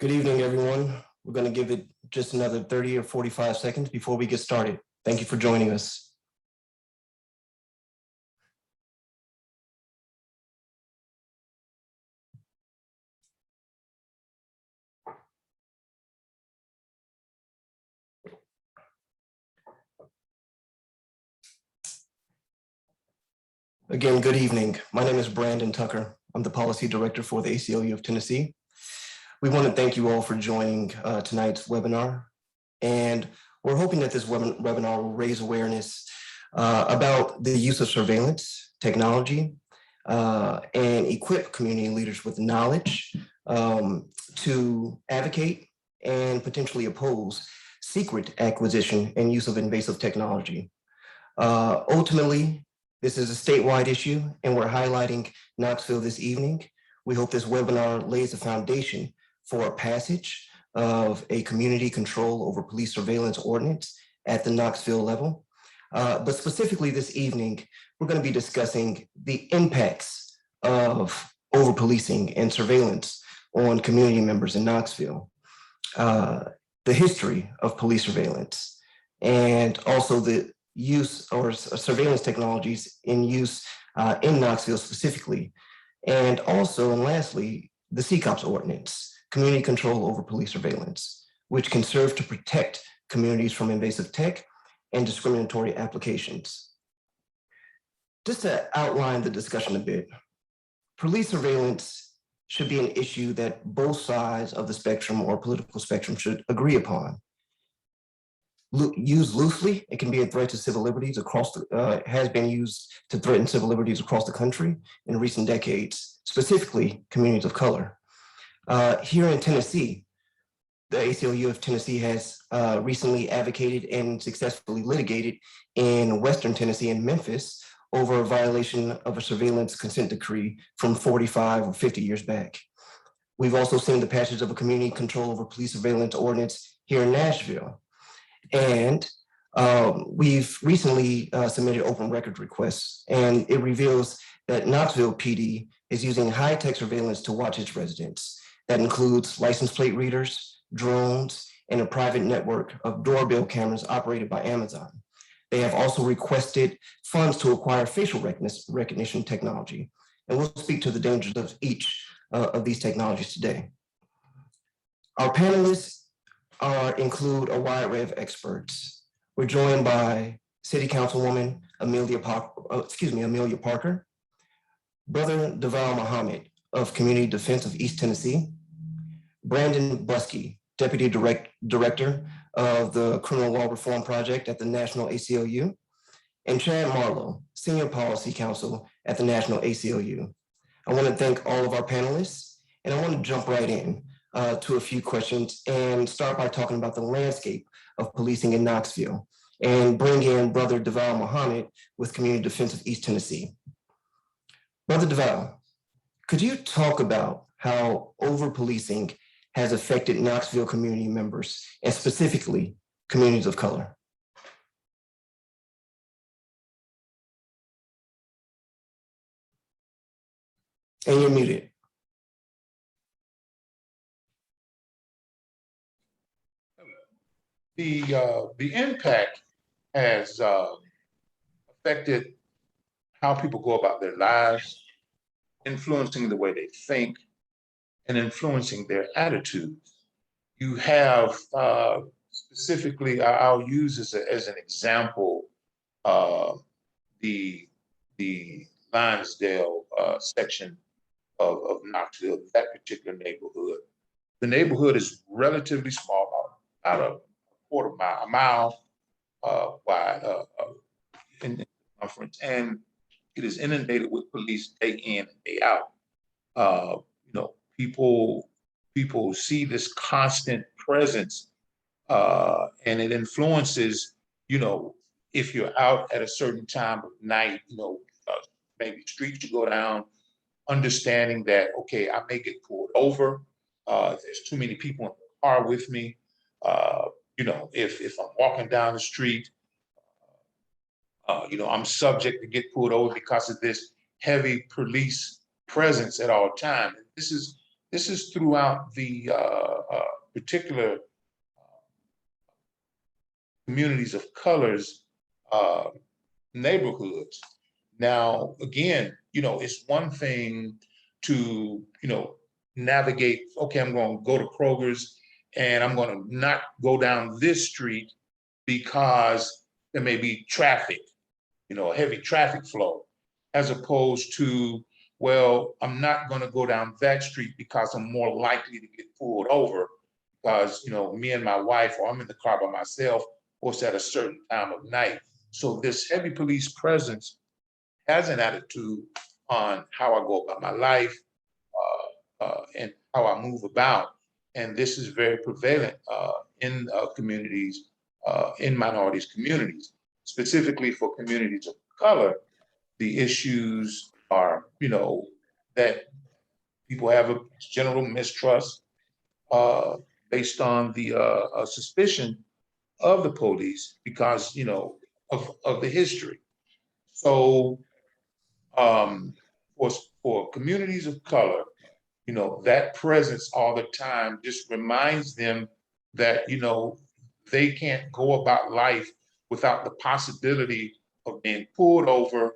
Good evening, everyone. We're going to give it just another 30 or 45 seconds before we get started. Thank you for joining us. Again, good evening. My name is Brandon Tucker. I'm the Policy Director for the ACLU of Tennessee. We want to thank you all for joining tonight's webinar. And we're hoping that this webinar will raise awareness about the use of surveillance technology and equip community leaders with knowledge to advocate and potentially oppose secret acquisition and use of invasive technology. Ultimately, this is a statewide issue, and we're highlighting Knoxville this evening. We hope this webinar lays the foundation for a passage of a community control over police surveillance ordinance at the Knoxville level. But specifically this evening, we're going to be discussing the impacts of over-policing and surveillance on community members in Knoxville, the history of police surveillance, and also the use or surveillance technologies in use in Knoxville specifically. And also, and lastly, the CCOPS ordinance, community control over police surveillance, which can serve to protect communities from invasive tech and discriminatory applications. Just to outline the discussion a bit, police surveillance should be an issue that both sides of the spectrum or political spectrum should agree upon. Used loosely, it can be a threat to civil liberties across the, has been used to threaten civil liberties across the country in recent decades, specifically communities of color. Here in Tennessee, the ACLU of Tennessee has recently advocated and successfully litigated in Western Tennessee and Memphis over a violation of a surveillance consent decree from 45 or 50 years back. We've also seen the passage of a community control over police surveillance ordinance here in Nashville. And we've recently submitted open record requests, and it reveals that Knoxville PD is using high-tech surveillance to watch its residents. That includes license plate readers, drones, and a private network of doorbell cameras operated by Amazon. They have also requested funds to acquire facial recognition technology, and we'll speak to the dangers of each of these technologies today. Our panelists include a wide array of experts. We're joined by City Councilwoman Amelia Parker, Brother Devalle Muhammad of Community Defense of East Tennessee, Brandon Buskey, Deputy Director of the Criminal Law Reform Project at the National ACLU, and Chad Marlow, Senior Policy Counsel at the National ACLU. I want to thank all of our panelists, and I want to jump right in to a few questions and start by talking about the landscape of policing in Knoxville and bring in Brother Devalle Muhammad with Community Defense of East Tennessee. Brother Devalle, could you talk about how over-policing has affected Knoxville community members and specifically communities of color? And you're muted. The impact has affected how people go about their lives, influencing the way they think, and influencing their attitudes. You have specifically, I'll use as an example, the Lionsdale section of Knoxville, that particular neighborhood. The neighborhood is relatively small, about a mile wide in circumference, and it is inundated with police day in and day out. People see this constant presence, and it influences, if you're out at a certain time of night, maybe streets you go down, understanding that, okay, I may get pulled over. If there's too many people in the car with me, if I'm walking down the street, I'm subject to get pulled over because of this heavy police presence at all times. This this is throughout the particular communities of colors neighborhoods. Now, again, it's one thing to, navigate, okay, I'm going to go to Kroger's and I'm going to not go down this street because there may be traffic, a heavy traffic flow, as opposed to, well, I'm not going to go down that street because I'm more likely to get pulled over because, me and my wife, or I'm in the car by myself, or it's at a certain time of night. So this heavy police presence has an attitude on how I go about my life and how I move about. And this is very prevalent in communities, in minorities communities, specifically for communities of color. The issues are, that people have a general mistrust based on the suspicion of the police because, of the history. So for communities of color, that presence all the time just reminds them that, they can't go about life without the possibility of being pulled over,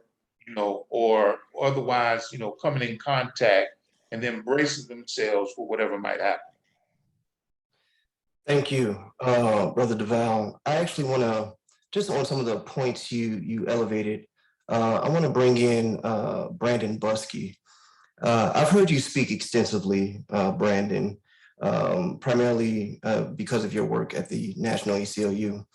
or otherwise, coming in contact and then bracing themselves for whatever might happen. Thank you, Brother Devalle. I actually want to, just on some of the points you elevated, I want to bring in Brandon Buskey. I've heard you speak extensively, Brandon, primarily because of your work at the National ACLU.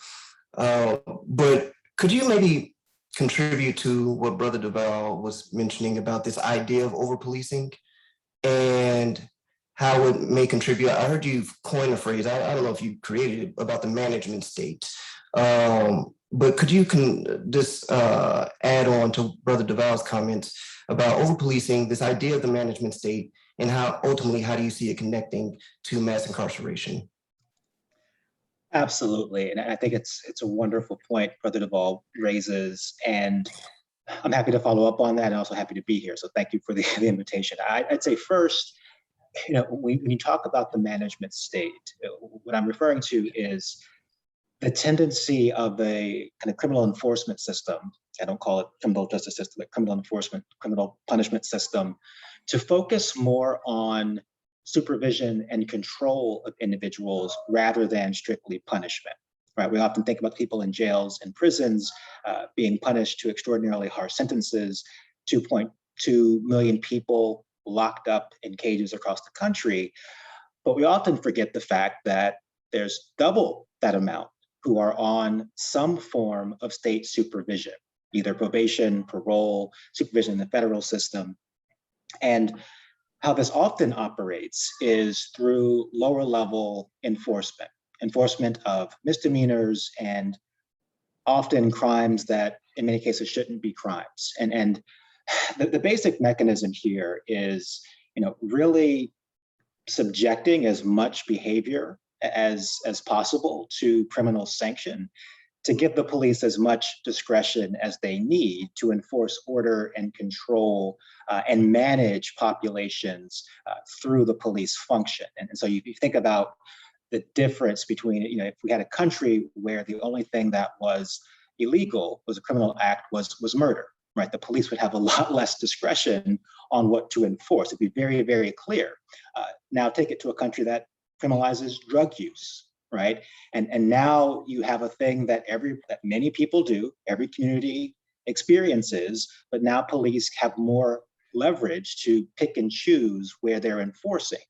But could you maybe contribute to what Brother Devalle was mentioning about this idea of over-policing and how it may contribute? I heard you coin a phrase, I don't know if you created it, about the management state. But could you just add on to Brother Devalle's comments about over-policing, this idea of the management state, and how ultimately, how do you see it connecting to mass incarceration? Absolutely, and I think it's a wonderful point Brother Devalle raises, and I'm happy to follow up on that, and also happy to be here. So thank you for the invitation. I'd say first, when you talk about the management state, what I'm referring to is the tendency of a kind of criminal enforcement system. I don't call it criminal justice system, but criminal enforcement, criminal punishment system, to focus more on supervision and control of individuals rather than strictly punishment. Right? We often think about people in jails and prisons being punished to extraordinarily harsh sentences, 2.2 million people locked up in cages across the country. But we often forget the fact that there's double that amount who are on some form of state supervision, either probation, parole, supervision in the federal system. And how this often operates is through lower level enforcement of misdemeanors and often crimes that in many cases shouldn't be crimes. And the basic mechanism here is, really subjecting as much behavior as possible to criminal sanction, to give the police as much discretion as they need to enforce order and control and manage populations through the police function. And so you think about the difference between, if we had a country where the only thing that was illegal, was a criminal act, was murder, right? The police would have a lot less discretion on what to enforce. It'd be very, very clear. Now take it to a country that criminalizes drug use, right? And now you have a thing that many people do, every community experiences, but now police have more leverage to pick and choose where they're enforcing.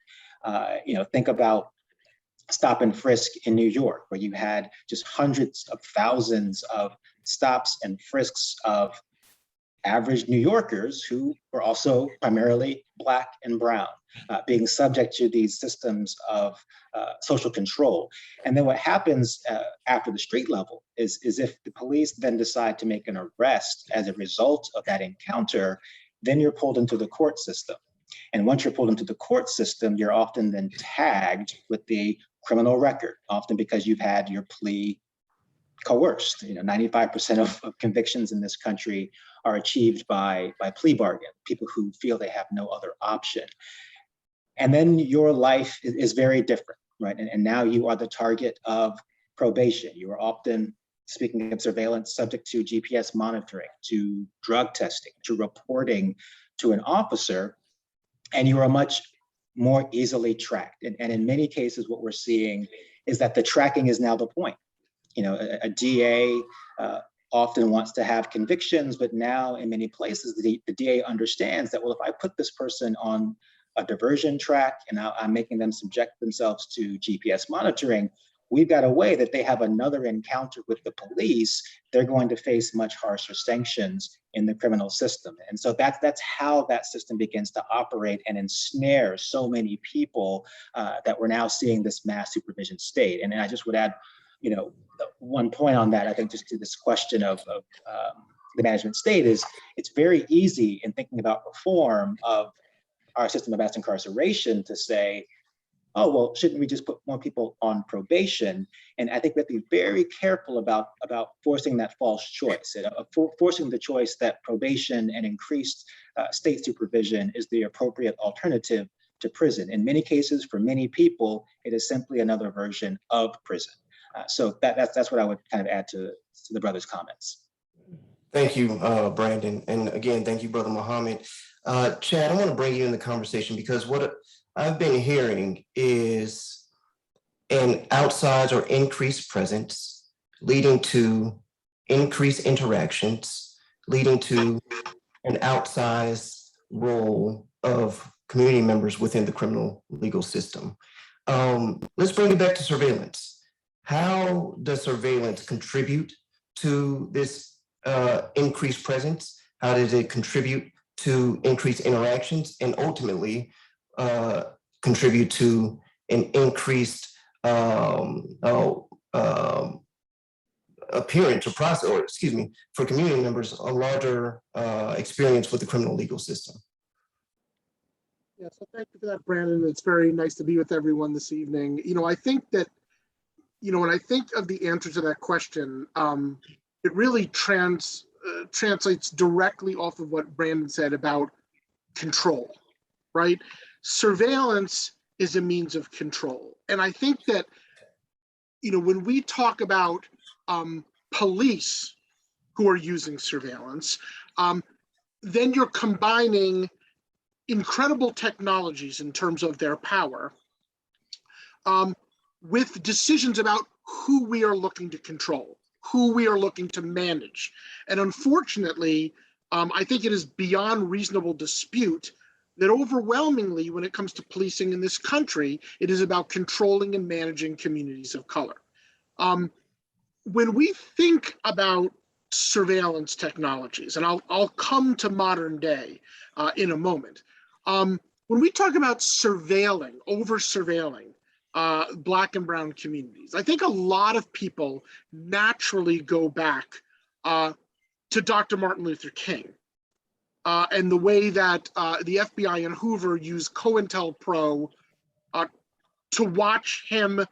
Think about stop and frisk in New York, where you had just hundreds of thousands of stops and frisks of average New Yorkers who were also primarily Black and brown, being subject to these systems of social control. And then what happens after the street level is if the police then decide to make an arrest as a result of that encounter, then you're pulled into the court system. And once you're pulled into the court system, you're often then tagged with the criminal record, often because you've had your plea coerced. 95% of convictions in this country are achieved by plea bargain, people who feel they have no other option. And then your life is very different, right? And now you are the target of probation. You are often, speaking of surveillance, subject to GPS monitoring, to drug testing, to reporting to an officer, and you are much more easily tracked. And in many cases, what we're seeing is that the tracking is now the point. You know, a DA often wants to have convictions, but now in many places, the DA understands that, well, if I put this person on a diversion track and I'm making them subject themselves to GPS monitoring, we've got a way that they have another encounter with the police, they're going to face much harsher sanctions in the criminal system. And so that's how that system begins to operate and ensnare so many people that we're now seeing this mass supervision state. And I just would add, you know, one point on that, I think, just to this question of the management state, is it's very easy in thinking about reform of our system of mass incarceration to say, oh, well, shouldn't we just put more people on probation? And I think we have to be very careful about forcing that false choice, forcing the choice that probation and increased state supervision is the appropriate alternative to prison. In many cases, for many people, it is simply another version of prison. So that's what I would kind of add to the brother's comments. Thank you, Brandon. And again, thank you, Brother Muhammad. Chad, I want to bring you in the conversation because what I've been hearing is an outsized or increased presence leading to increased interactions, leading to an outsized role of community members within the criminal legal system. Let's bring it back to surveillance. How does surveillance contribute to this increased presence? How does it contribute to increased interactions and ultimately contribute to an increased appearance or process, or excuse me, for community members, a larger experience with the criminal legal system? Yeah, so thank you for that, Brandon. It's very nice to be with everyone this evening. You know, I think that, you know, when I think of the answer to that question, it really translates directly off of what Brandon said about control, right? Surveillance is a means of control. And I think that, you know, when we talk about police who are using surveillance, then you're combining incredible technologies in terms of their power with decisions about who we are looking to control, who we are looking to manage. And unfortunately, I think it is beyond reasonable dispute that overwhelmingly, when it comes to policing in this country, it is about controlling and managing communities of color. When we think about surveillance technologies, and I'll come to modern day in a moment, when we talk about surveilling, over-surveilling Black and brown communities, I think a lot of people naturally go back to Dr. Martin Luther King and the way that the FBI and Hoover used COINTELPRO to watch him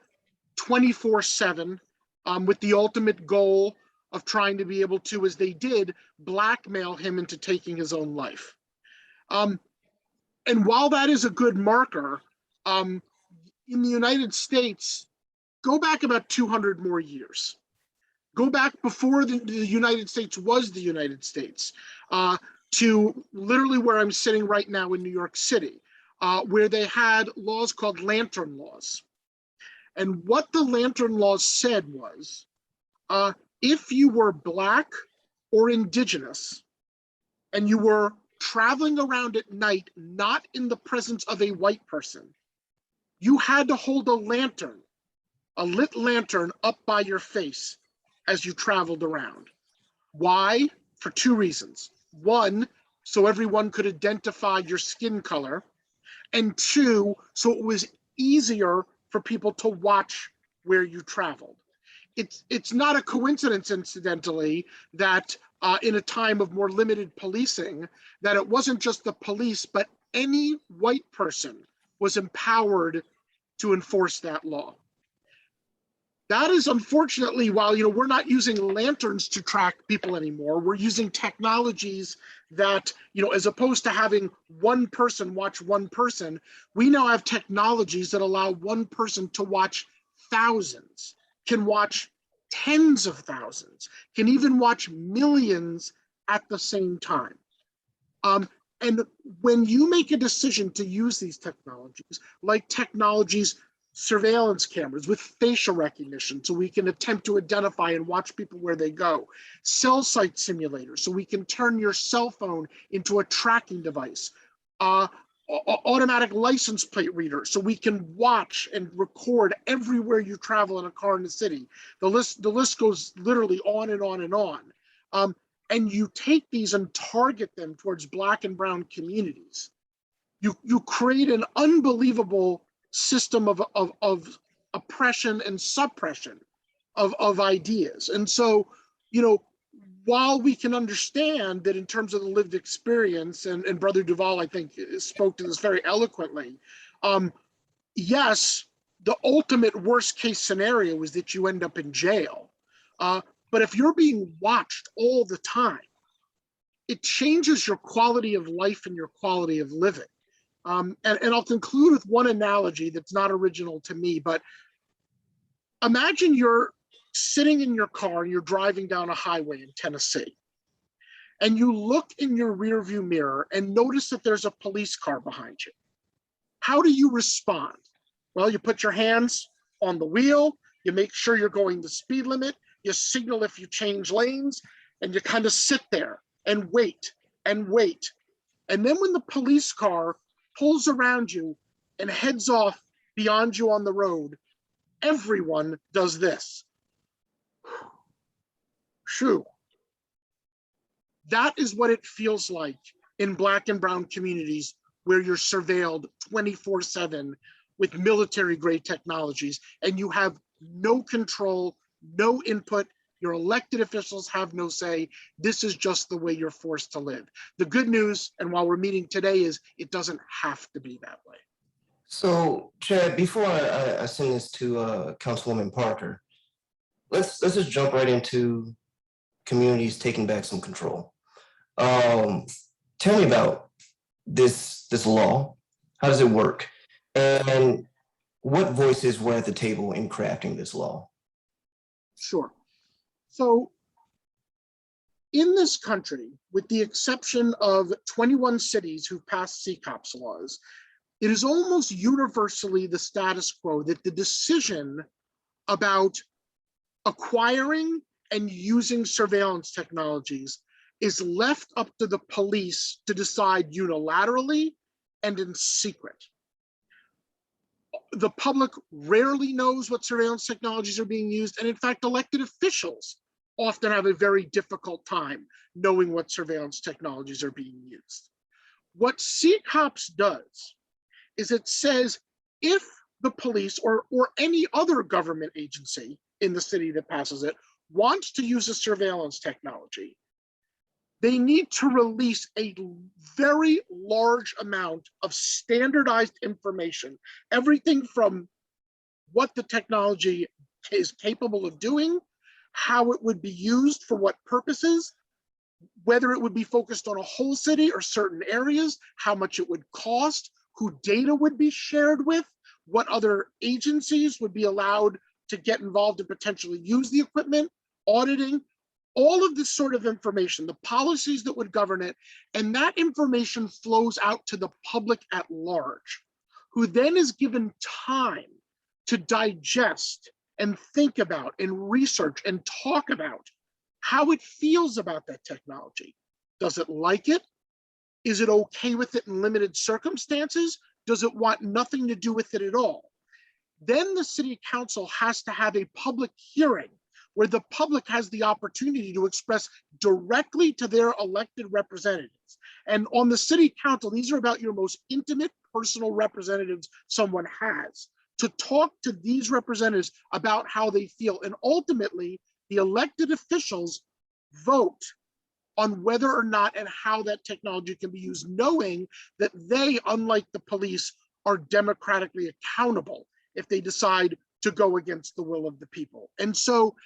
24/7 with the ultimate goal of trying to be able to, as they did, blackmail him into taking his own life. And while that is a good marker, in the United States, go back about 200 more years. Go back before the United States was the United States, to literally where I'm sitting right now in New York City, where they had laws called lantern laws. And what the lantern laws said was, if you were Black or Indigenous and you were traveling around at night, not in the presence of a white person, you had to hold a lantern, a lit lantern, up by your face as you traveled around. Why? For two reasons. One, so everyone could identify your skin color. And two, so it was easier for people to watch where you traveled. It's not a coincidence, incidentally, that in a time of more limited policing, that it wasn't just the police, but any white person was empowered to enforce that law. That is, unfortunately, while we're not using lanterns to track people anymore, we're using technologies that, you know, as opposed to having one person watch one person, we now have technologies that allow one person to watch thousands, can watch tens of thousands, can even watch millions at the same time. And when you make a decision to use these technologies, like technologies, surveillance cameras with facial recognition, so we can attempt to identify and watch people where they go, cell site simulators, so we can turn your cell phone into a tracking device, automatic license plate reader, so we can watch and record everywhere you travel in a car in the city. The list goes literally on and on and on. And you take these and target them towards Black and brown communities. You create an unbelievable system of oppression and suppression of ideas. And so, you know, while we can understand that in terms of the lived experience, and Brother Devalle, I think, spoke to this very eloquently, yes, the ultimate worst case scenario is that you end up in jail. But if you're being watched all the time, it changes your quality of life and your quality of living. And I'll conclude with one analogy that's not original to me, but imagine you're sitting in your car and you're driving down a highway in Tennessee, and you look in your rearview mirror and notice that there's a police car behind you. How do you respond? Well, you put your hands on the wheel, you make sure you're going the speed limit, you signal if you change lanes, and you kind of sit there and wait and wait. And then when the police car pulls around you and heads off beyond you on the road, everyone does this. Shoo. That is what it feels like in Black and brown communities where you're surveilled 24/7 with military-grade technologies, and you have no control, no input. Your elected officials have no say. This is just the way you're forced to live. The good news, and while we're meeting today, is it doesn't have to be that way. So, Chad, before I send this to Councilwoman Parker, let's just jump right into communities taking back some control. Tell me about this law. How does it work? And what voices were at the table in crafting this law? Sure. So in this country, with the exception of 21 cities who've passed CCOPS laws, it is almost universally the status quo that the decision about acquiring and using surveillance technologies is left up to the police to decide unilaterally and in secret. The public rarely knows what surveillance technologies are being used, and in fact, elected officials often have a very difficult time knowing what surveillance technologies are being used. What CCOPS does is it says if the police or any other government agency in the city that passes it wants to use a surveillance technology, they need to release a very large amount of standardized information, everything from what the technology is capable of doing, how it would be used for what purposes, whether it would be focused on a whole city or certain areas, how much it would cost, who data would be shared with, what other agencies would be allowed to get involved and potentially use the equipment, auditing, all of this sort of information, the policies that would govern it, and that information flows out to the public at large, who then is given time to digest and think about and research and talk about how it feels about that technology. Does it like it? Is it okay with it in limited circumstances? Does it want nothing to do with it at all? Then the city council has to have a public hearing where the public has the opportunity to express directly to their elected representatives. And on the city council, these are about your most intimate personal representatives someone has, to talk to these representatives about how they feel. And ultimately, the elected officials vote on whether or not and how that technology can be used, knowing that they, unlike the police, are democratically accountable if they decide to go against the will of the people. And so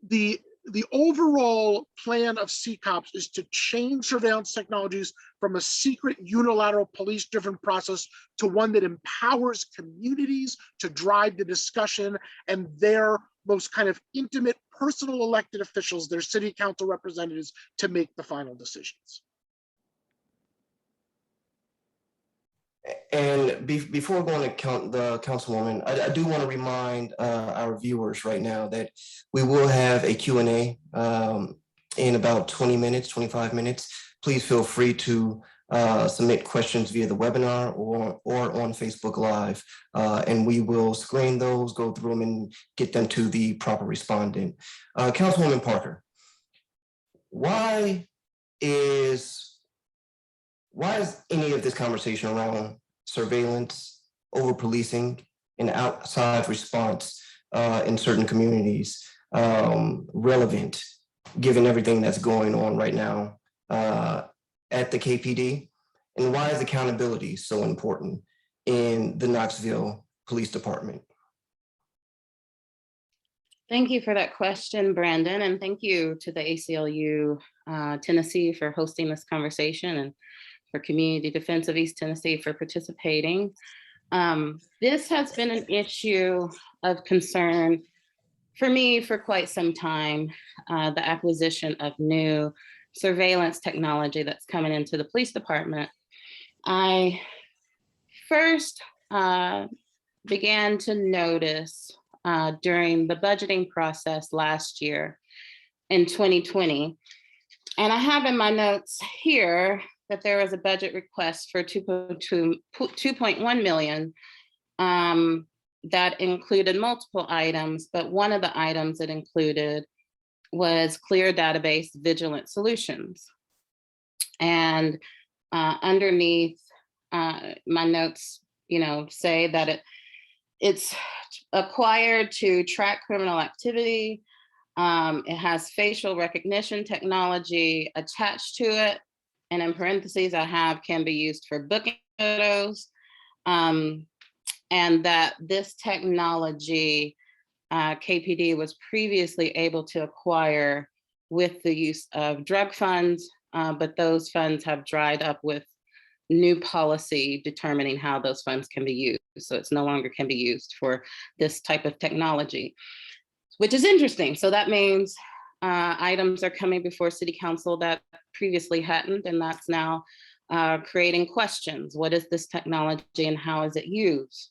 the the overall plan of CCOPS is to change surveillance technologies from a secret unilateral police-driven process to one that empowers communities to drive the discussion and their most kind of intimate personal elected officials, their city council representatives, to make the final decisions. And before going to the councilwoman, I do want to remind our viewers right now that we will have a Q&A in about 20 minutes, 25 minutes. Please feel free to submit questions via the webinar or on Facebook Live, and we will screen those, go through them, and get them to the proper respondent. Councilwoman Parker, why is any of this conversation around surveillance, over policing, and outside response in certain communities relevant, given everything that's going on right now at the KPD? And why is accountability so important in the Knoxville Police Department? Thank you for that question, Brandon, and thank you to the ACLU Tennessee for hosting this conversation, and for Community Defense of East Tennessee for participating. This has been an issue of concern for me for quite some time, the acquisition of new surveillance technology that's coming into the police department. I first began to notice during the budgeting process last year in 2020, and I have in my notes here that there was a budget request for 2.1 million that included multiple items, but one of the items it included was clear database vigilant solutions. And underneath my notes, say that it's acquired to track criminal activity. It has facial recognition technology attached to it. And in parentheses, I have can be used for booking photos. And that this technology, KPD was previously able to acquire with the use of drug funds, but those funds have dried up with new policy determining how those funds can be used. So it's no longer can be used for this type of technology, which is interesting. So that means items are coming before City Council that previously hadn't, and that's now creating questions. What is this technology and how is it used?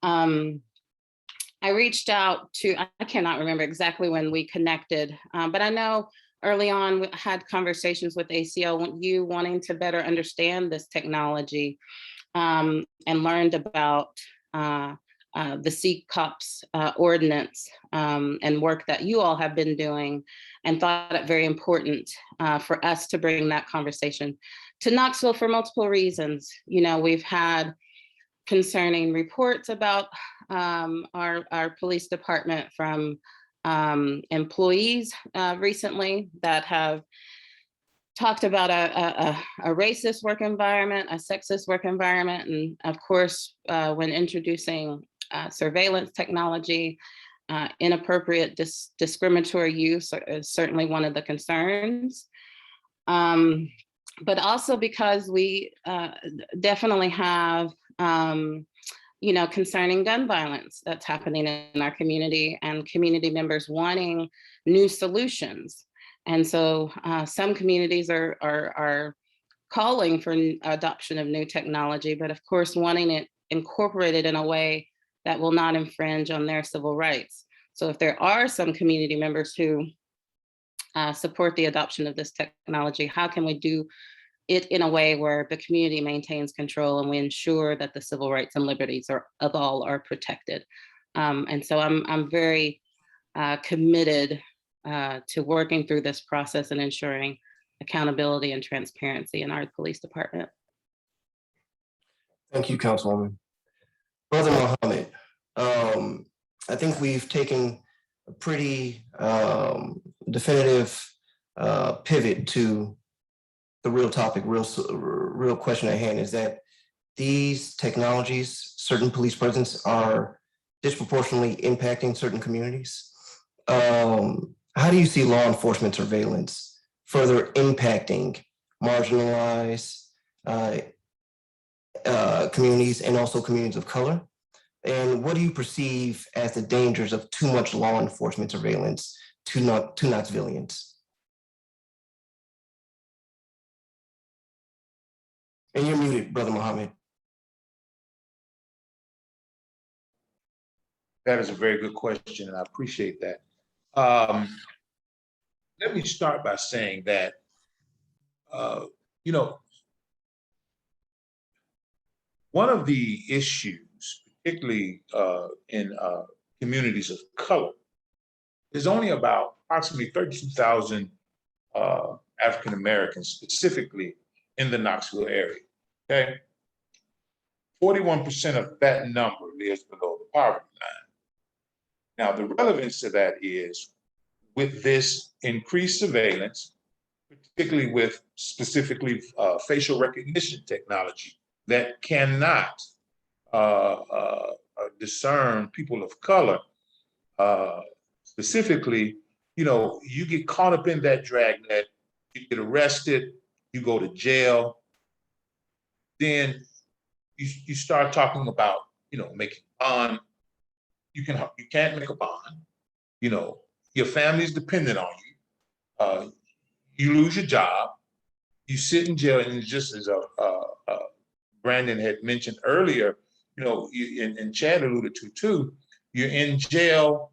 I reached out to, I cannot remember exactly when we connected, but I know early on we had conversations with ACLU wanting to better understand this technology, and learned about the CCOPS ordinance and work that you all have been doing, and thought it very important for us to bring that conversation to Knoxville for multiple reasons. We've had concerning reports about our police department from employees recently that have talked about a racist work environment, a sexist work environment, and of course, when introducing surveillance technology, inappropriate discriminatory use is certainly one of the concerns. But also because we definitely have concerning gun violence that's happening in our community, and community members wanting new solutions. And so some communities are calling for adoption of new technology, but of course wanting it incorporated in a way that will not infringe on their civil rights. So if there are some community members who support the adoption of this technology, how can we do it in a way where the community maintains control and we ensure that the civil rights and liberties of all are protected? And so I'm very committed to working through this process and ensuring accountability and transparency in our police department. Thank you, Councilwoman. Brother Muhammad, I think we've taken a pretty definitive pivot to the real topic, real question at hand, is that these technologies, certain police presence, are disproportionately impacting certain communities. how do you see law enforcement surveillance further impacting marginalized communities and also communities of color? And what do you perceive as the dangers of too much law enforcement surveillance to Knoxvillians? And you're muted, Brother Muhammad. That is a very good question, and I appreciate that. Let me start by saying that, you know, one of the issues, particularly in communities of color, is only about approximately 32,000 African Americans specifically in the Knoxville area, okay? 41% of that number lives below the poverty line. Now, the relevance to that is with this increased surveillance, particularly with specifically facial recognition technology that cannot discern people of color, specifically, you know, you get caught up in that dragnet, you get arrested, you go to jail, then you start talking about, you know, making bond. You can't make a bond. You know, your family's dependent on you. You lose your job. You sit in jail, and just as Brandon had mentioned earlier, you know, and Chad alluded to too, you're in jail.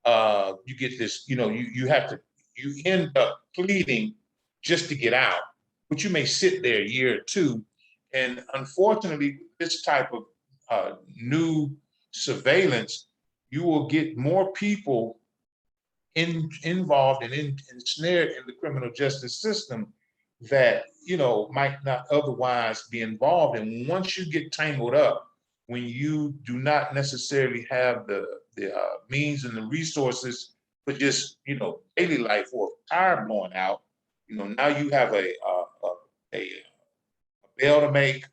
You get this, you know, you end up pleading just to get out, but you may sit there a year or two. And unfortunately, this type of new surveillance, you will get more people involved and ensnared in the criminal justice system that, you know, might not otherwise be involved. And once you get tangled up, when you do not necessarily have the means and the resources for just, you know, daily life or tire blowing out, you know, now you have a bail to make.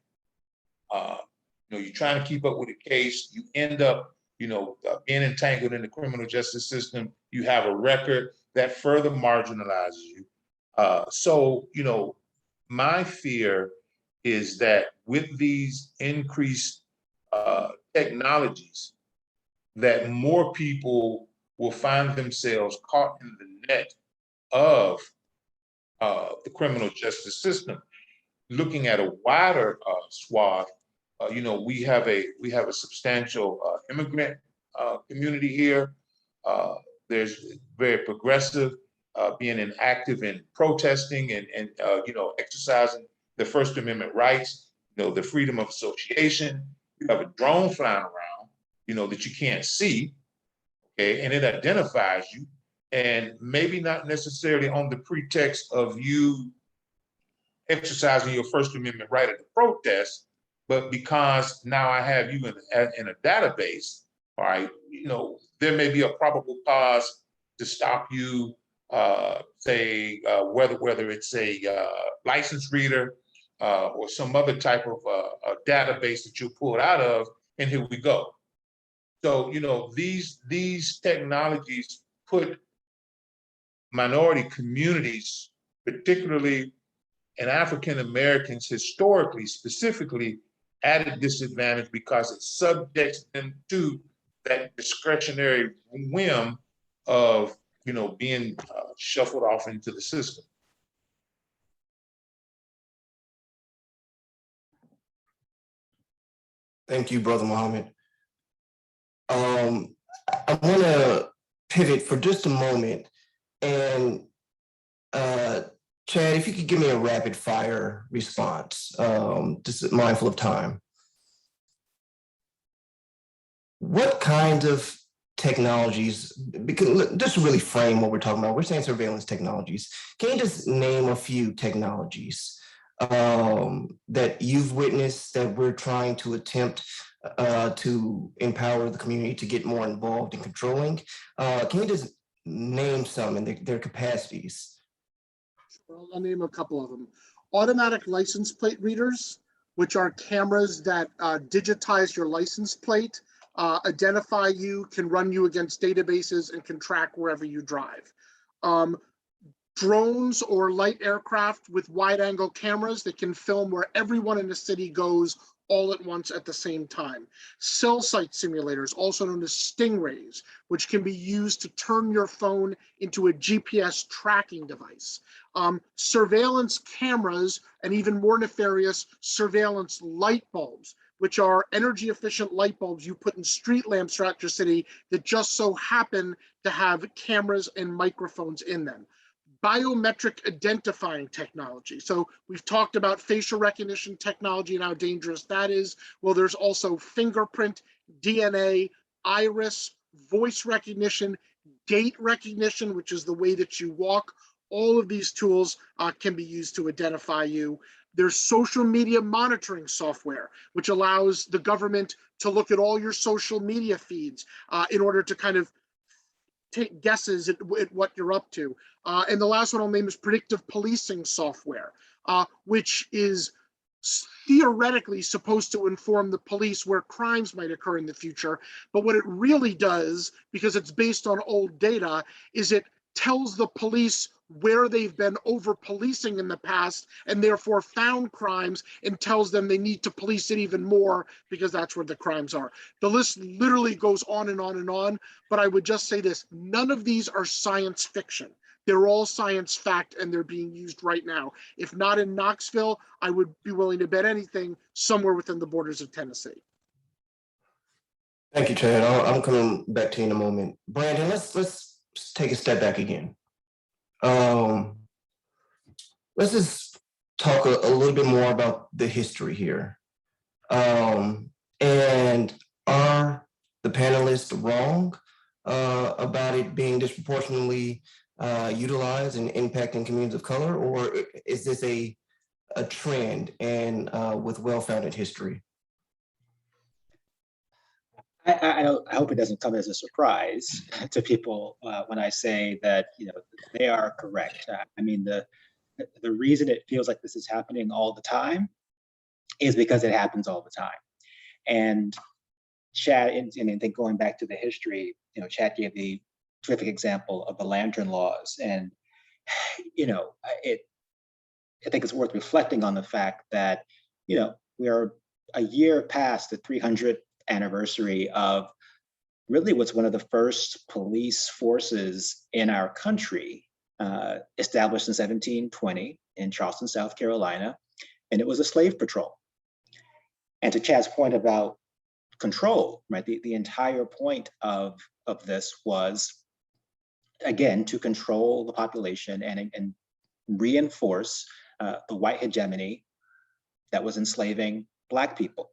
You know, you're trying to keep up with the case. You end up, you know, being entangled in the criminal justice system. You have a record that further marginalizes you. So, you know, my fear is that with these increased technologies, that more people will find themselves caught in the net of the criminal justice system. Looking at a wider swath, you know, we have a substantial immigrant community here. There's very progressive, being active in protesting and you know, exercising the First Amendment rights. You know, the freedom of association. You have a drone flying around, you know, that you can't see, okay, and it identifies you, and maybe not necessarily on the pretext of you exercising your First Amendment right at the protest, but because now I have you in a database, all right, you know, there may be a probable cause to stop you, say, whether it's a license reader or some other type of a database that you're pulled out of, and here we go. So, you know, these technologies put minority communities, particularly and African Americans historically, specifically, at a disadvantage because it subjects them to that discretionary whim of, you know, being shuffled off into the system. Thank you, Brother Muhammad. I want to pivot for just a moment, and Chad, if you could give me a rapid fire response, just mindful of time. What kinds of technologies, because just to really frame what we're talking about, we're saying surveillance technologies. Can you just name a few technologies that you've witnessed that we're trying to attempt to empower the community to get more involved in controlling? Can you just name some and their capacities? I'll name a couple of them. Automatic license plate readers, which are cameras that digitize your license plate, identify you, can run you against databases, and can track wherever you drive. Drones or light aircraft with wide angle cameras that can film where everyone in the city goes all at once at the same time. Cell site simulators, also known as stingrays, which can be used to turn your phone into a GPS tracking device. Surveillance cameras, and even more nefarious, surveillance light bulbs, which are energy efficient light bulbs you put in street lamps throughout your city that just so happen to have cameras and microphones in them. Biometric identifying technology. So we've talked about facial recognition technology and how dangerous that is. Well, there's also fingerprint, DNA, iris, voice recognition, gait recognition, which is the way that you walk. All of these tools can be used to identify you. There's social media monitoring software, which allows the government to look at all your social media feeds in order to kind of take guesses at what you're up to. And the last one I'll name is predictive policing software, which is theoretically supposed to inform the police where crimes might occur in the future. But what it really does, because it's based on old data, is it tells the police where they've been over policing in the past and therefore found crimes, and tells them they need to police it even more because that's where the crimes are. The list literally goes on and on and on, but I would just say this: none of these are science fiction. They're all science fact, and they're being used right now. If not in Knoxville, I would be willing to bet anything somewhere within the borders of Tennessee. Thank you, Chad. I'm coming back to you in a moment. Brandon, let's take a step back again. Let's just talk a little bit more about the history here. And are the panelists wrong about it being disproportionately utilized and impacting communities of color, or is this a trend and with well-founded history? I hope it doesn't come as a surprise to people when I say that they are correct. I mean, the reason it feels like this is happening all the time is because it happens all the time. And Chad, and I think going back to the history, Chad gave the terrific example of the lantern laws, and I think it's worth reflecting on the fact that we are a year past the 300th anniversary of really what's one of the first police forces in our country, established in 1720 in Charleston, South Carolina, and it was a slave patrol. And to Chad's point about control, right? The entire point of this was, again, to control the population and reinforce the white hegemony that was enslaving Black people.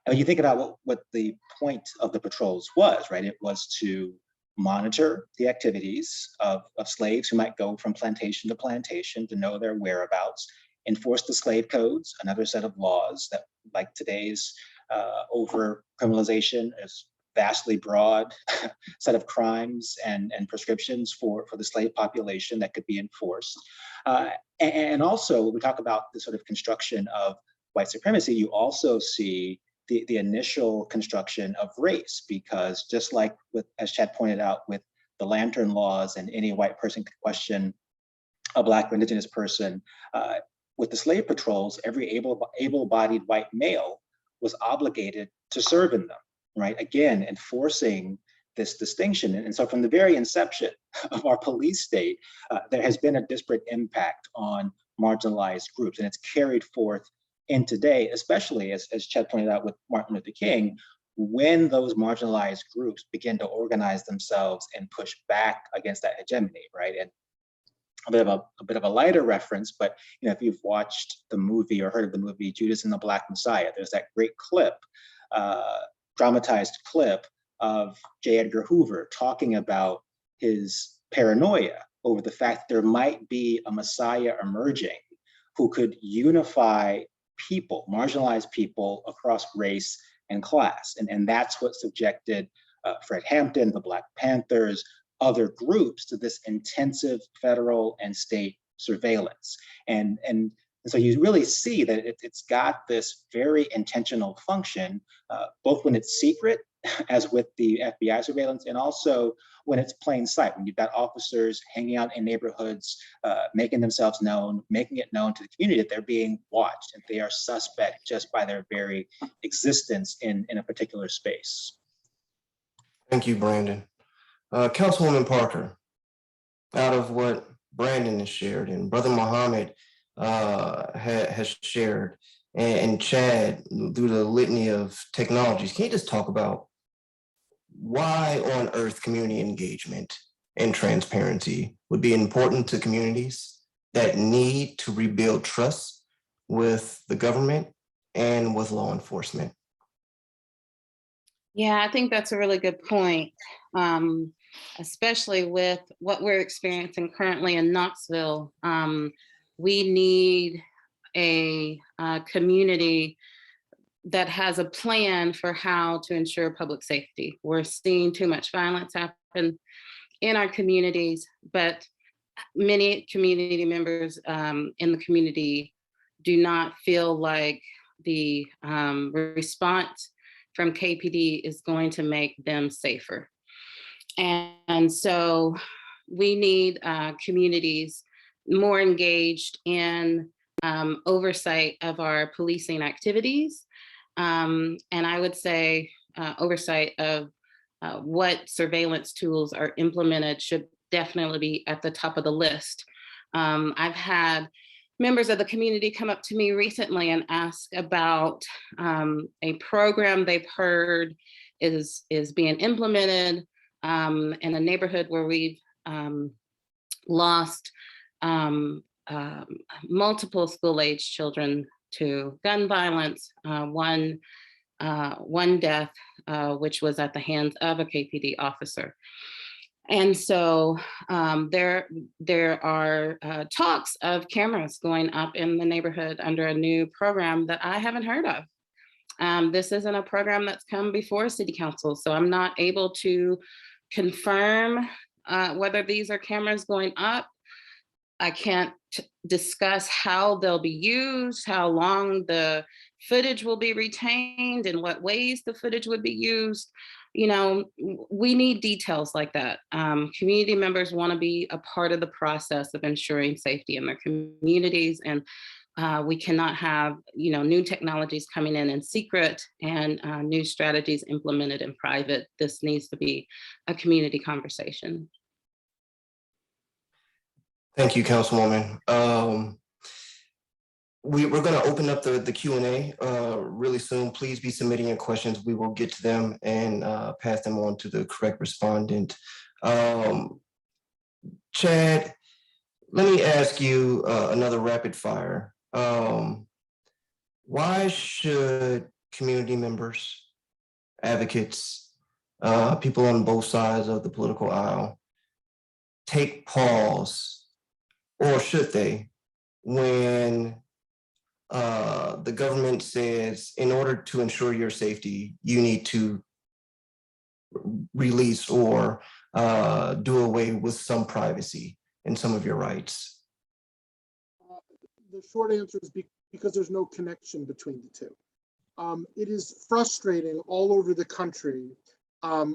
And when you think about what the point of the patrols was, right? It was to monitor the activities of slaves who might go from plantation to plantation, to know their whereabouts, enforce the slave codes, another set of laws that, like today's over criminalization, is vastly broad set of crimes and prescriptions for the slave population that could be enforced. And also, when we talk about the sort of construction of white supremacy, you also see the initial construction of race, because just like with, as Chad pointed out, with the lantern laws and any white person could question a Black or Indigenous person, with the slave patrols, every able-bodied white male was obligated to serve in them, right? Again, enforcing this distinction. And so from the very inception of our police state, there has been a disparate impact on marginalized groups, and it's carried forth in today, especially as Chad pointed out with Martin Luther King, when those marginalized groups begin to organize themselves and push back against that hegemony, right? And a bit of a lighter reference, but if you've watched the movie or heard of the movie Judas and the Black Messiah, there's that great clip, dramatized clip of J. Edgar Hoover talking about his paranoia over the fact that there might be a Messiah emerging who could unify people, marginalized people across race and class. And that's what subjected Fred Hampton, the Black Panthers, other groups to this intensive federal and state surveillance. And so you really see that it's got this very intentional function, both when it's secret as with the FBI surveillance, and also when it's plain sight, when you've got officers hanging out in neighborhoods, making themselves known, making it known to the community that they're being watched and they are suspect just by their very existence in a particular space. Thank you, Brandon. Councilwoman Parker, out of what Brandon has shared and Brother Muhammad has shared, and Chad, through the litany of technologies, can you just talk about why on earth community engagement and transparency would be important to communities that need to rebuild trust with the government and with law enforcement? Yeah, I think that's a really good point, especially with what we're experiencing currently in Knoxville. We need a community that has a plan for how to ensure public safety. We're seeing too much violence happen in our communities, but many community members in the community do not feel like the response from KPD is going to make them safer. And so we need communities more engaged in oversight of our policing activities. And I would say oversight of what surveillance tools are implemented should definitely be at the top of the list. I've had members of the community come up to me recently and ask about a program they've heard is being implemented in a neighborhood where we've lost multiple school-age children to gun violence, one death, which was at the hands of a KPD officer. And so there are talks of cameras going up in the neighborhood under a new program that I haven't heard of. This isn't a program that's come before City Council, so I'm not able to confirm whether these are cameras going up. I can't discuss how they'll be used, how long the footage will be retained, in what ways the footage would be used. You know, we need details like that. Community members want to be a part of the process of ensuring safety in their communities, and we cannot have, you know, new technologies coming in secret and new strategies implemented in private. This needs to be a community conversation. Thank you, Councilwoman. We're going to open up the Q&A really soon. Please be submitting your questions. We will get to them and pass them on to the correct respondent. Chad, let me ask you another rapid fire. Why should community members, advocates, people on both sides of the political aisle take pause, or should they, when the government says, in order to ensure your safety, you need to release or do away with some privacy and some of your rights? The short answer is because there's no connection between the two. It is frustrating all over the country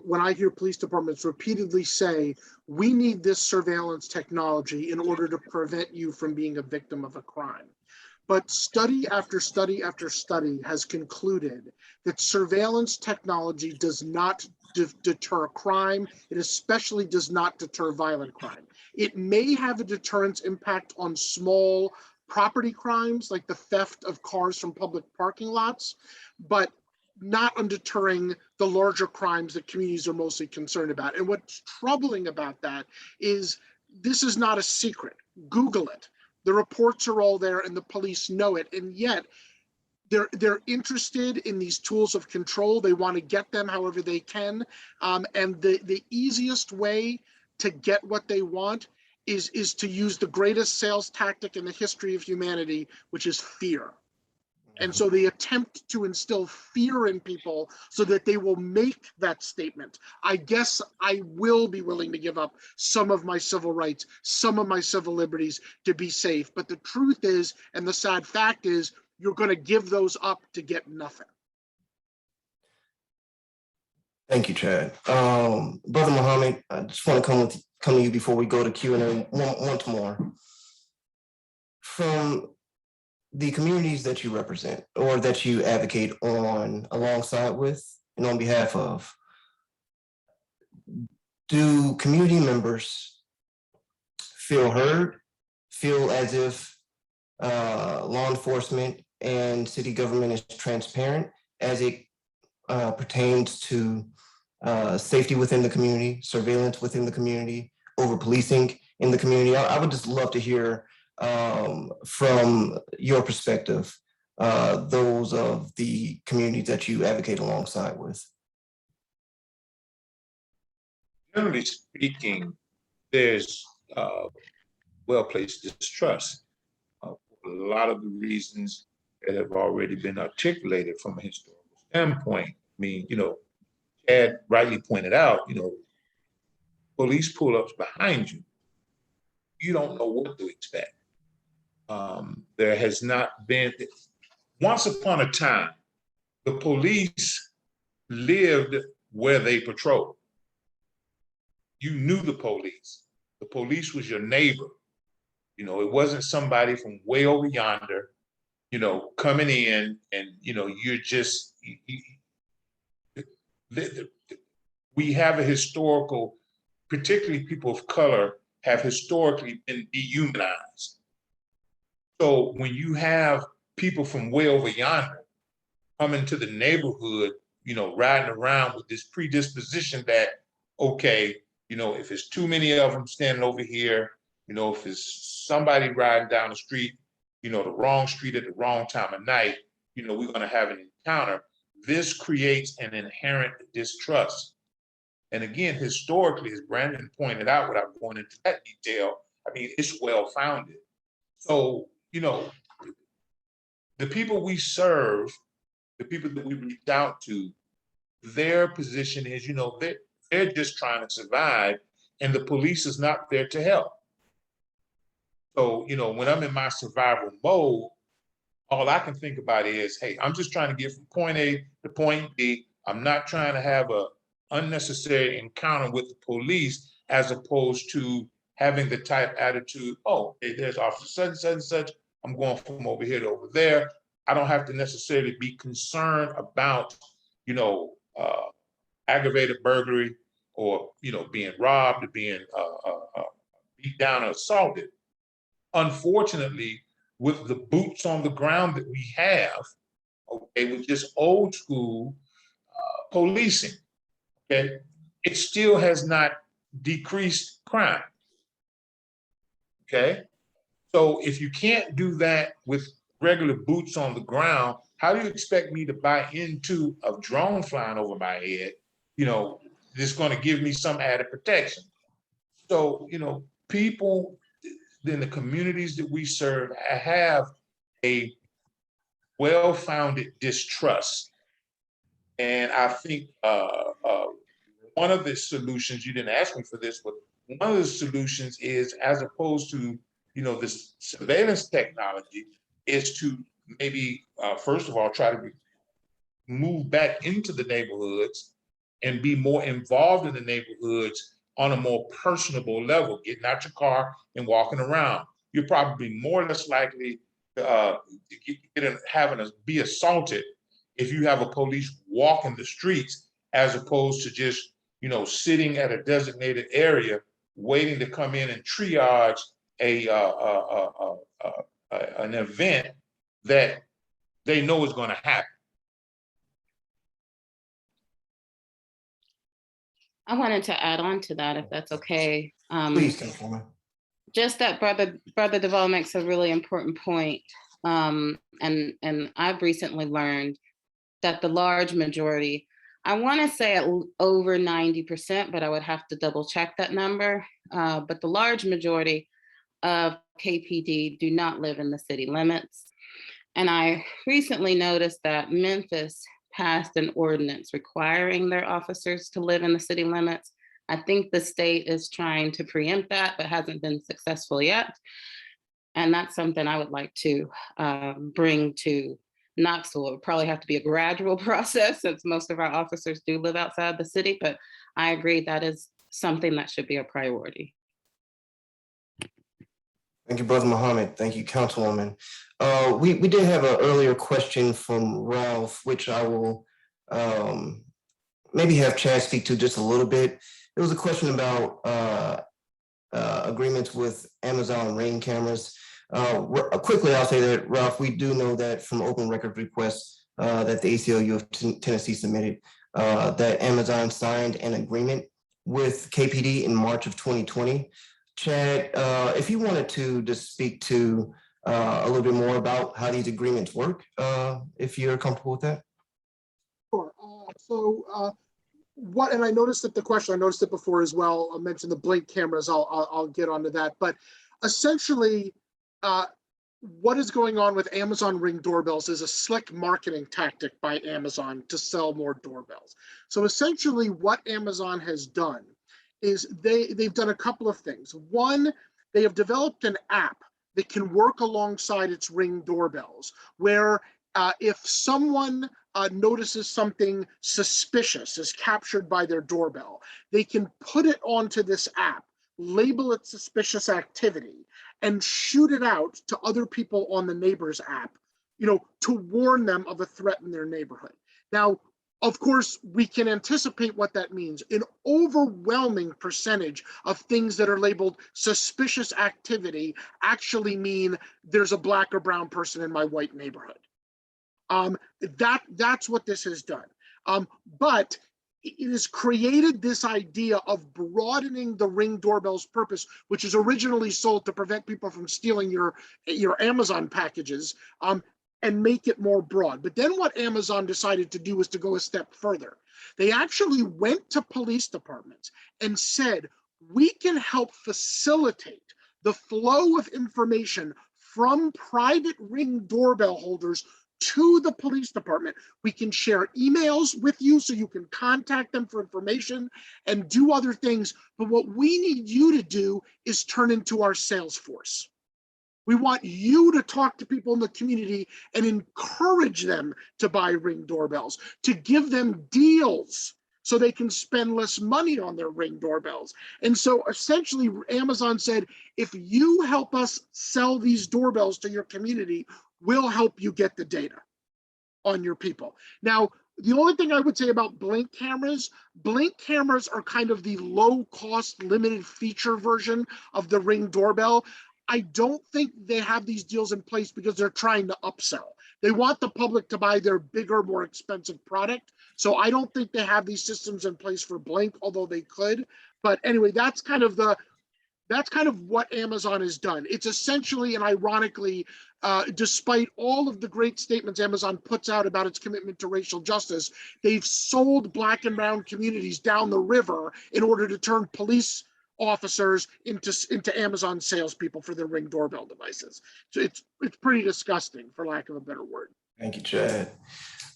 when I hear police departments repeatedly say, we need this surveillance technology in order to prevent you from being a victim of a crime. But study after study after study has concluded that surveillance technology does not deter crime. It especially does not deter violent crime. It may have a deterrence impact on small property crimes like the theft of cars from public parking lots, but not on deterring the larger crimes that communities are mostly concerned about. And what's troubling about that is this is not a secret. Google it. The reports are all there and the police know it. And yet they're interested in these tools of control. They want to get them however they can. And the easiest way to get what they want is to use the greatest sales tactic in the history of humanity, which is fear. And so they attempt to instill fear in people so that they will make that statement. I guess I will be willing to give up some of my civil rights, some of my civil liberties to be safe. But the truth is, and the sad fact is, you're going to give those up to get nothing. Thank you, Chad. Brother Muhammad, I just want to come to you before we go to Q&A once more. From the communities that you represent or that you advocate on alongside with and on behalf of, do community members feel heard, feel as if law enforcement and city government is transparent as it pertains to safety within the community, surveillance within the community, over policing in the community? I would just love to hear from your perspective, those of the communities that you advocate alongside with. Generally speaking, there's well-placed distrust. A lot of the reasons that have already been articulated from a historical standpoint. I mean, Chad rightly pointed out, police pull-ups behind you, you don't know what to expect. There has not been, once upon a time, the police lived where they patrolled. You knew the police. The police was your neighbor. It wasn't somebody from way over yonder, coming in and, you're just, we have a historical, particularly people of color have historically been dehumanized. So when you have people from way over yonder coming to the neighborhood, riding around with this predisposition that, okay, if it's too many of them standing over here, if it's somebody riding down the street, the wrong street at the wrong time of night, we're going to have an encounter. This creates an inherent distrust. And again, historically, as Brandon pointed out, without going into that detail, I mean, it's well-founded. So, the people we serve, the people that we reach out to, their position is, they're just trying to survive, and the police is not there to help. So, when I'm in my survival mode, all I can think about is, hey, I'm just trying to get from point A to point B. I'm not trying to have an unnecessary encounter with the police, as opposed to having the type attitude, oh, hey, there's officer such and such and such. I'm going from over here to over there. I don't have to necessarily be concerned about, aggravated burglary or, being robbed or being beat down or assaulted. Unfortunately, with the boots on the ground that we have, okay, with just old school policing, okay, it still has not decreased crime. Okay, so if you can't do that with regular boots on the ground, how do you expect me to buy into a drone flying over my head, that's going to give me some added protection? So, people in the communities that we serve have a well-founded distrust. And I think one of the solutions, you didn't ask me for this, but one of the solutions is, as opposed to, this surveillance technology, is to maybe, first of all, try to move back into the neighborhoods and be more involved in the neighborhoods on a more personable level, getting out your car and walking around. You're probably more or less likely to be assaulted if you have a police walking the streets, as opposed to just, sitting at a designated area, waiting to come in and triage an event that they know is going to happen. I wanted to add on to that, if that's okay. Please, Councilwoman. Just that Brother Devalle makes a really important point. And I've recently learned that the large majority, I want to say over 90%, but I would have to double check that number. But the large majority of KPD do not live in the city limits. And I recently noticed that Memphis passed an ordinance requiring their officers to live in the city limits. I think the state is trying to preempt that, but hasn't been successful yet. And that's something I would like to bring to Knoxville, it would probably have to be a gradual process since most of our officers do live outside the city, but I agree that is something that should be a priority. Thank you, Brother Muhammad. Thank you, Councilwoman. We did have an earlier question from Ralph, which I will maybe have Chad speak to just a little bit. It was a question about agreements with Amazon Ring cameras. Quickly, I'll say that, Ralph, we do know that from open record requests that the ACLU of Tennessee submitted, that Amazon signed an agreement with KPD in March of 2020. Chad, if you wanted to just speak to a little bit more about how these agreements work, if you're comfortable with that. Sure. And I noticed that the question, I noticed it before as well, I mentioned the blink cameras, I'll get onto that, but essentially, what is going on with Amazon Ring doorbells is a slick marketing tactic by Amazon to sell more doorbells. So essentially what Amazon has done is they've done a couple of things. One, they have developed an app that can work alongside its Ring doorbells, where if someone notices something suspicious is captured by their doorbell, they can put it onto this app, label it suspicious activity, and shoot it out to other people on the neighbor's app, to warn them of a threat in their neighborhood. Now, of course, we can anticipate what that means. An overwhelming percentage of things that are labeled suspicious activity actually mean there's a Black or brown person in my white neighborhood. That's what this has done. But it has created this idea of broadening the Ring doorbell's purpose, which is originally sold to prevent people from stealing your Amazon packages, and make it more broad. But then what Amazon decided to do was to go a step further. They actually went to police departments and said, we can help facilitate the flow of information from private Ring doorbell holders to the police department. We can share emails with you so you can contact them for information and do other things. But what we need you to do is turn into our sales force. We want you to talk to people in the community and encourage them to buy Ring doorbells, to give them deals so they can spend less money on their Ring doorbells. And so essentially Amazon said, if you help us sell these doorbells to your community, we'll help you get the data on your people. Now, the only thing I would say about blink cameras are kind of the low cost, limited feature version of the Ring doorbell. I don't think they have these deals in place because they're trying to upsell. They want the public to buy their bigger, more expensive product. So I don't think they have these systems in place for blink, although they could. But anyway, that's kind of what Amazon has done. It's essentially, and ironically, despite all of the great statements Amazon puts out about its commitment to racial justice, they've sold Black and brown communities down the river in order to turn police officers into Amazon salespeople for their Ring doorbell devices. So it's pretty disgusting, for lack of a better word. Thank you, Chad.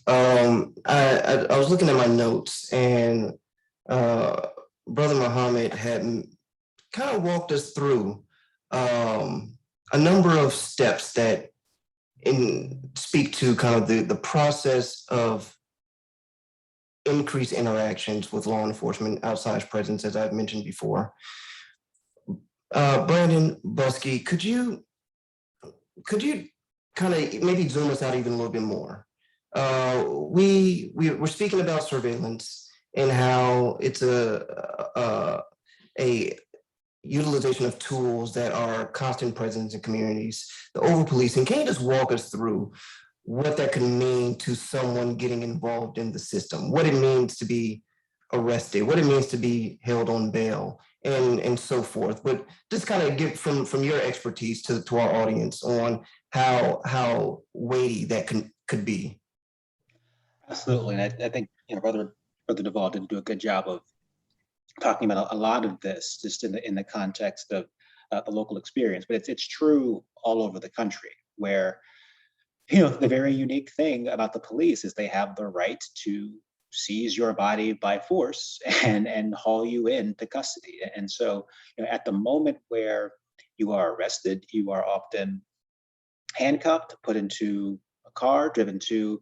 I was looking at my notes, and Brother Muhammad had kind of walked us through a number of steps that speak to kind of the process of increased interactions with law enforcement, outside presence, as I've mentioned before. Brandon, Buskey, could you kind of maybe zoom us out even a little bit more? We're speaking about surveillance and how it's a utilization of tools that are constant presence in communities, the over-policing. Can you just walk us through what that could mean to someone getting involved in the system, what it means to be arrested, what it means to be held on bail, and so forth? But just kind of give from your expertise to our audience on how weighty that could be. Absolutely, and I think Brother Devalle did do a good job of talking about a lot of this just in the context of the local experience. But it's true all over the country, where the very unique thing about the police is they have the right to seize your body by force and haul you into custody. And so at the moment where you are arrested, you are often handcuffed, put into a car, driven to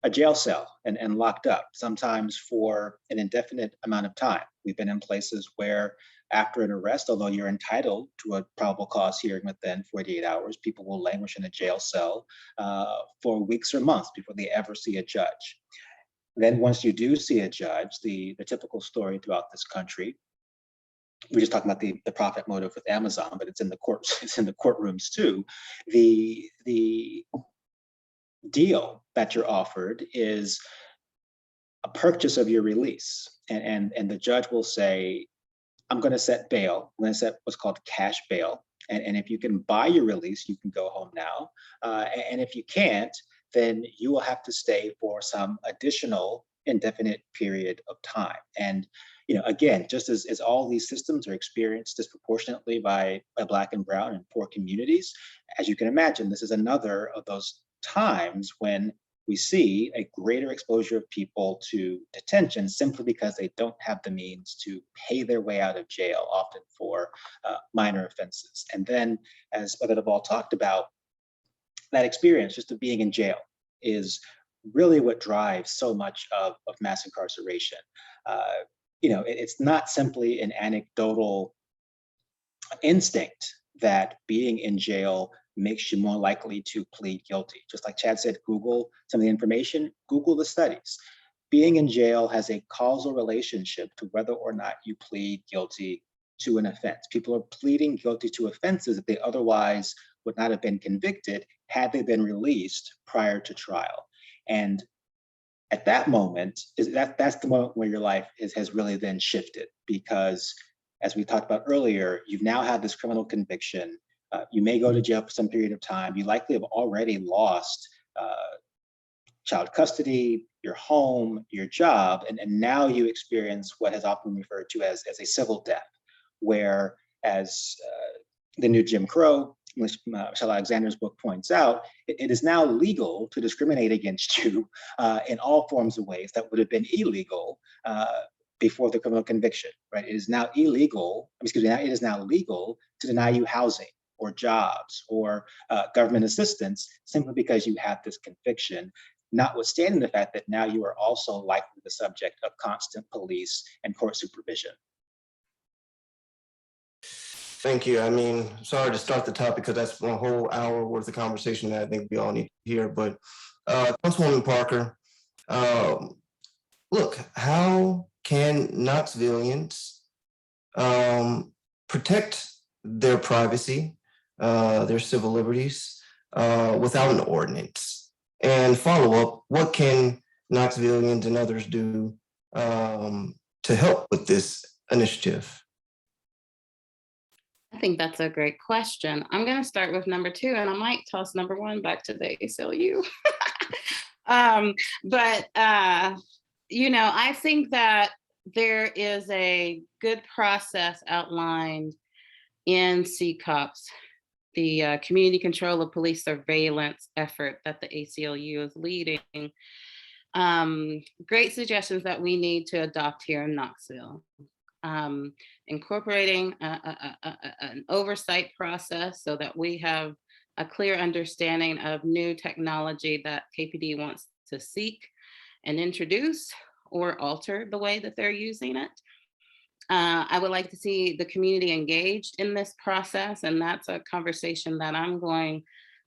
a jail cell and locked up, sometimes for an indefinite amount of time. We've been in places where after an arrest, although you're entitled to a probable cause hearing within 48 hours, people will languish in a jail cell for weeks or months before they ever see a judge. Then once you do see a judge, the typical story throughout this country, we just talked about the profit motive with Amazon, but it's in the courts, it's in the courtrooms too. The deal that you're offered is a purchase of your release. And the judge will say, I'm going to set bail. I'm going to set what's called cash bail. And if you can buy your release, you can go home now. And if you can't, then you will have to stay for some additional indefinite period of time. And again, just as all these systems are experienced disproportionately by Black and brown and poor communities, as you can imagine, this is another of those times when we see a greater exposure of people to detention simply because they don't have the means to pay their way out of jail, often for minor offenses. And then, as Brother Devalle talked about, that experience just of being in jail is really what drives so much of mass incarceration. It's not simply an anecdotal instinct that being in jail makes you more likely to plead guilty. Just like Chad said, Google some of the information, Google the studies. Being in jail has a causal relationship to whether or not you plead guilty to an offense. People are pleading guilty to offenses that they otherwise would not have been convicted had they been released prior to trial. And at that moment, that's the moment where your life has really then shifted, because as we talked about earlier, you've now had this criminal conviction. You may go to jail for some period of time. You likely have already lost child custody, your home, your job, and now you experience what has often been referred to as a civil death, where, as the new Jim Crow, which Michelle Alexander's book points out, it is now legal to discriminate against you in all forms of ways that would have been illegal before the criminal conviction, right? It is now illegal, it is now legal to deny you housing or jobs or government assistance simply because you have this conviction, notwithstanding the fact that now you are also likely the subject of constant police and court supervision. Thank you. I mean, sorry to start the topic because that's a whole hour worth of conversation that I think we all need to hear. But Councilwoman Parker, look, how can Knoxvillians protect their privacy, their civil liberties without an ordinance? And follow up, what can Knoxvillians and others do to help with this initiative? I think that's a great question. I'm going to start with number 2, and I might toss number 1 back to the ACLU. I think that there is a good process outlined in CCOPS, the community control of police surveillance effort that the ACLU is leading. Great suggestions that we need to adopt here in Knoxville. Incorporating an oversight process so that we have a clear understanding of new technology that KPD wants to seek and introduce or alter the way that they're using it. I would like to see the community engaged in this process, and that's a conversation that I'm going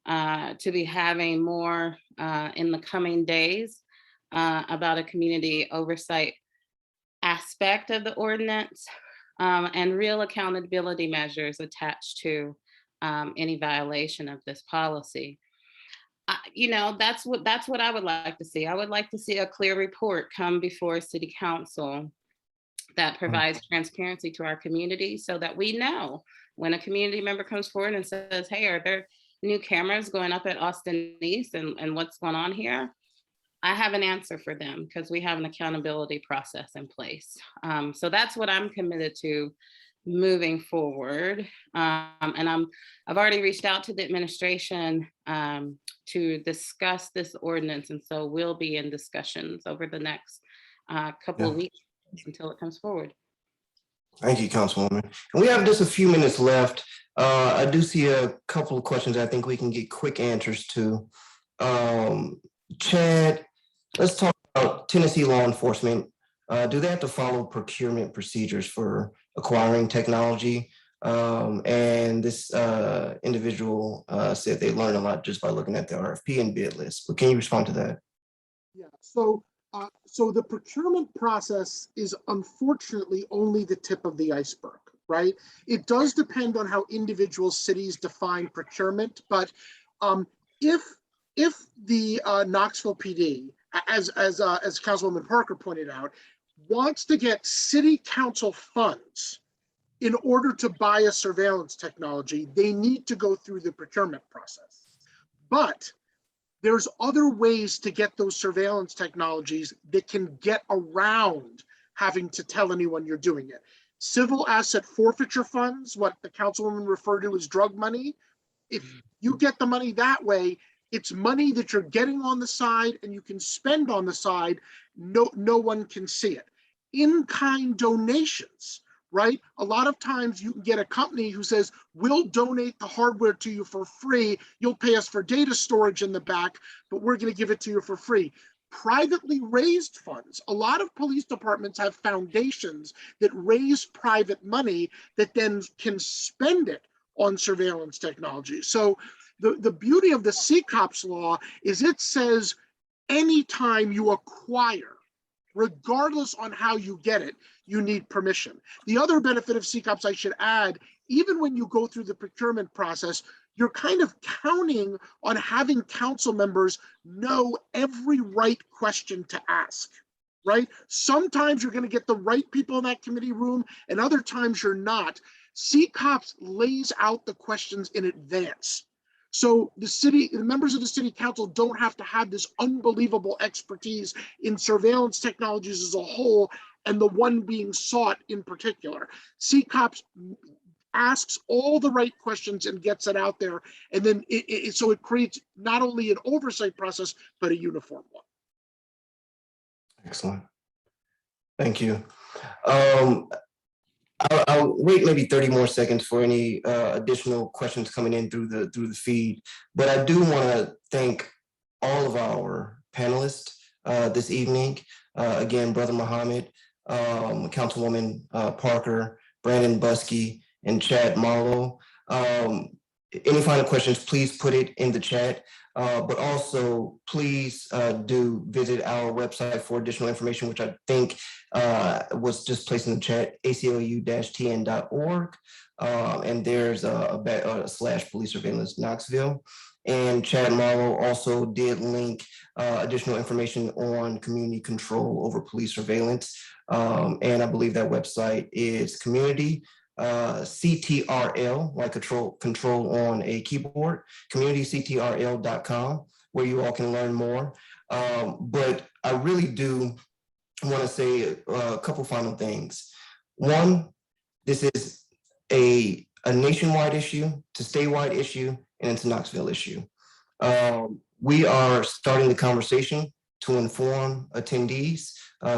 to be having more in the coming days about a community oversight aspect of the ordinance and real accountability measures attached to any violation of this policy. That's what I would like to see. I would like to see a clear report come before City Council that provides transparency to our community so that we know when a community member comes forward and says, hey, are there new cameras going up at Austin East and what's going on here? I have an answer for them because we have an accountability process in place. So that's what I'm committed to moving forward. And I've already reached out to the administration to discuss this ordinance. And so we'll be in discussions over the next couple of weeks until it comes forward. Thank you, Councilwoman. And we have just a few minutes left. I do see a couple of questions I think we can get quick answers to. Chad, let's talk about Tennessee law enforcement. Do they have to follow procurement procedures for acquiring technology? And this individual said they learned a lot just by looking at the RFP and bid list. But can you respond to that? Yeah, so the procurement process is unfortunately only the tip of the iceberg, right? It does depend on how individual cities define procurement, but if the Knoxville PD, as Councilwoman Parker pointed out, wants to get city council funds in order to buy a surveillance technology, they need to go through the procurement process. But there's other ways to get those surveillance technologies that can get around having to tell anyone you're doing it. Civil asset forfeiture funds, what the councilwoman referred to as drug money. If you get the money that way, it's money that you're getting on the side and you can spend on the side. No one can see it. In-kind donations, right? A lot of times you can get a company who says, we'll donate the hardware to you for free. You'll pay us for data storage in the back, but we're going to give it to you for free. Privately raised funds. A lot of police departments have foundations that raise private money that then can spend it on surveillance technology. So the beauty of the CCOPS law is it says anytime you acquire, regardless on how you get it, you need permission. The other benefit of CCOPS, I should add, even when you go through the procurement process, you're kind of counting on having council members know every right question to ask, right? Sometimes you're going to get the right people in that committee room, and other times you're not. CCOPS lays out the questions in advance. So the members of the city council don't have to have this unbelievable expertise in surveillance technologies as a whole and the one being sought in particular. CCOPS asks all the right questions and gets it out there. And then so it creates not only an oversight process, but a uniform one. Excellent. Thank you. I'll wait maybe 30 more seconds for any additional questions coming in through the feed, but I do want to thank all of our panelists this evening. Again, Brother Muhammad, Councilwoman Parker, Brandon Buskey, and Chad Marlow. Any final questions, please put it in the chat. But also, please do visit our website for additional information, which I think was just placed in the chat, ACLU-TN.org. And there's a / police surveillance Knoxville. And Chad Marlow also did link additional information on community control over police surveillance. And I believe that website is community CTRL, like control on a keyboard, communityctrl.com, where you all can learn more. But I really do want to say a couple final things. One, this is a nationwide issue, it's a statewide issue, and it's a Knoxville issue. We are starting the conversation to inform attendees,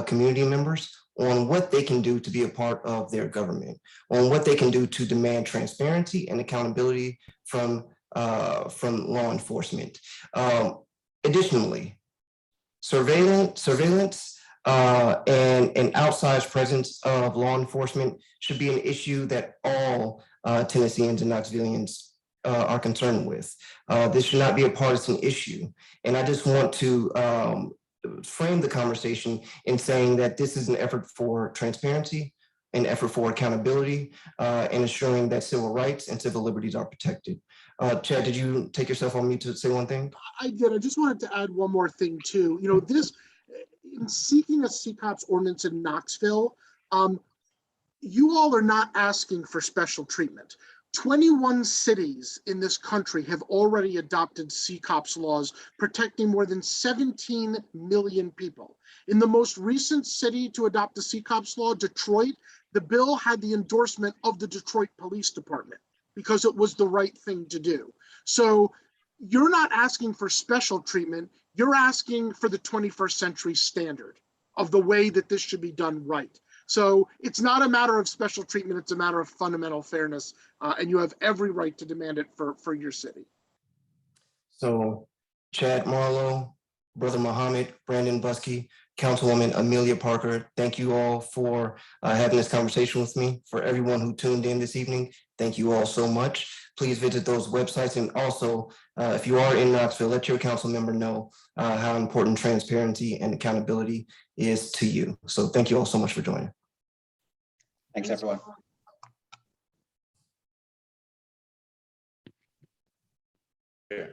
community members, on what they can do to be a part of their government, on what they can do to demand transparency and accountability from law enforcement. Additionally, surveillance and an outsized presence of law enforcement should be an issue that all Tennesseans and Knoxvillians are concerned with. This should not be a partisan issue. And I just want to frame the conversation in saying that this is an effort for transparency, an effort for accountability, and ensuring that civil rights and civil liberties are protected. Chad, did you take yourself on mute to say one thing? I did. I just wanted to add one more thing too. You know, this, in seeking a CCOPS ordinance in Knoxville, you all are not asking for special treatment. 21 cities in this country have already adopted CCOPS laws protecting more than 17 million people. In the most recent city to adopt the CCOPS law, Detroit, the bill had the endorsement of the Detroit Police Department because it was the right thing to do. So you're not asking for special treatment, you're asking for the 21st century standard of the way that this should be done right. So it's not a matter of special treatment, it's a matter of fundamental fairness, and you have every right to demand it for your city. So Chad Marlow, Brother Muhammad, Brandon Buskey, Councilwoman Amelia Parker, thank you all for having this conversation with me. For everyone who tuned in this evening, thank you all so much. Please visit those websites, and also, if you are in Knoxville, let your council member know how important transparency and accountability is to you. So thank you all so much for joining. Thanks, everyone. Yeah.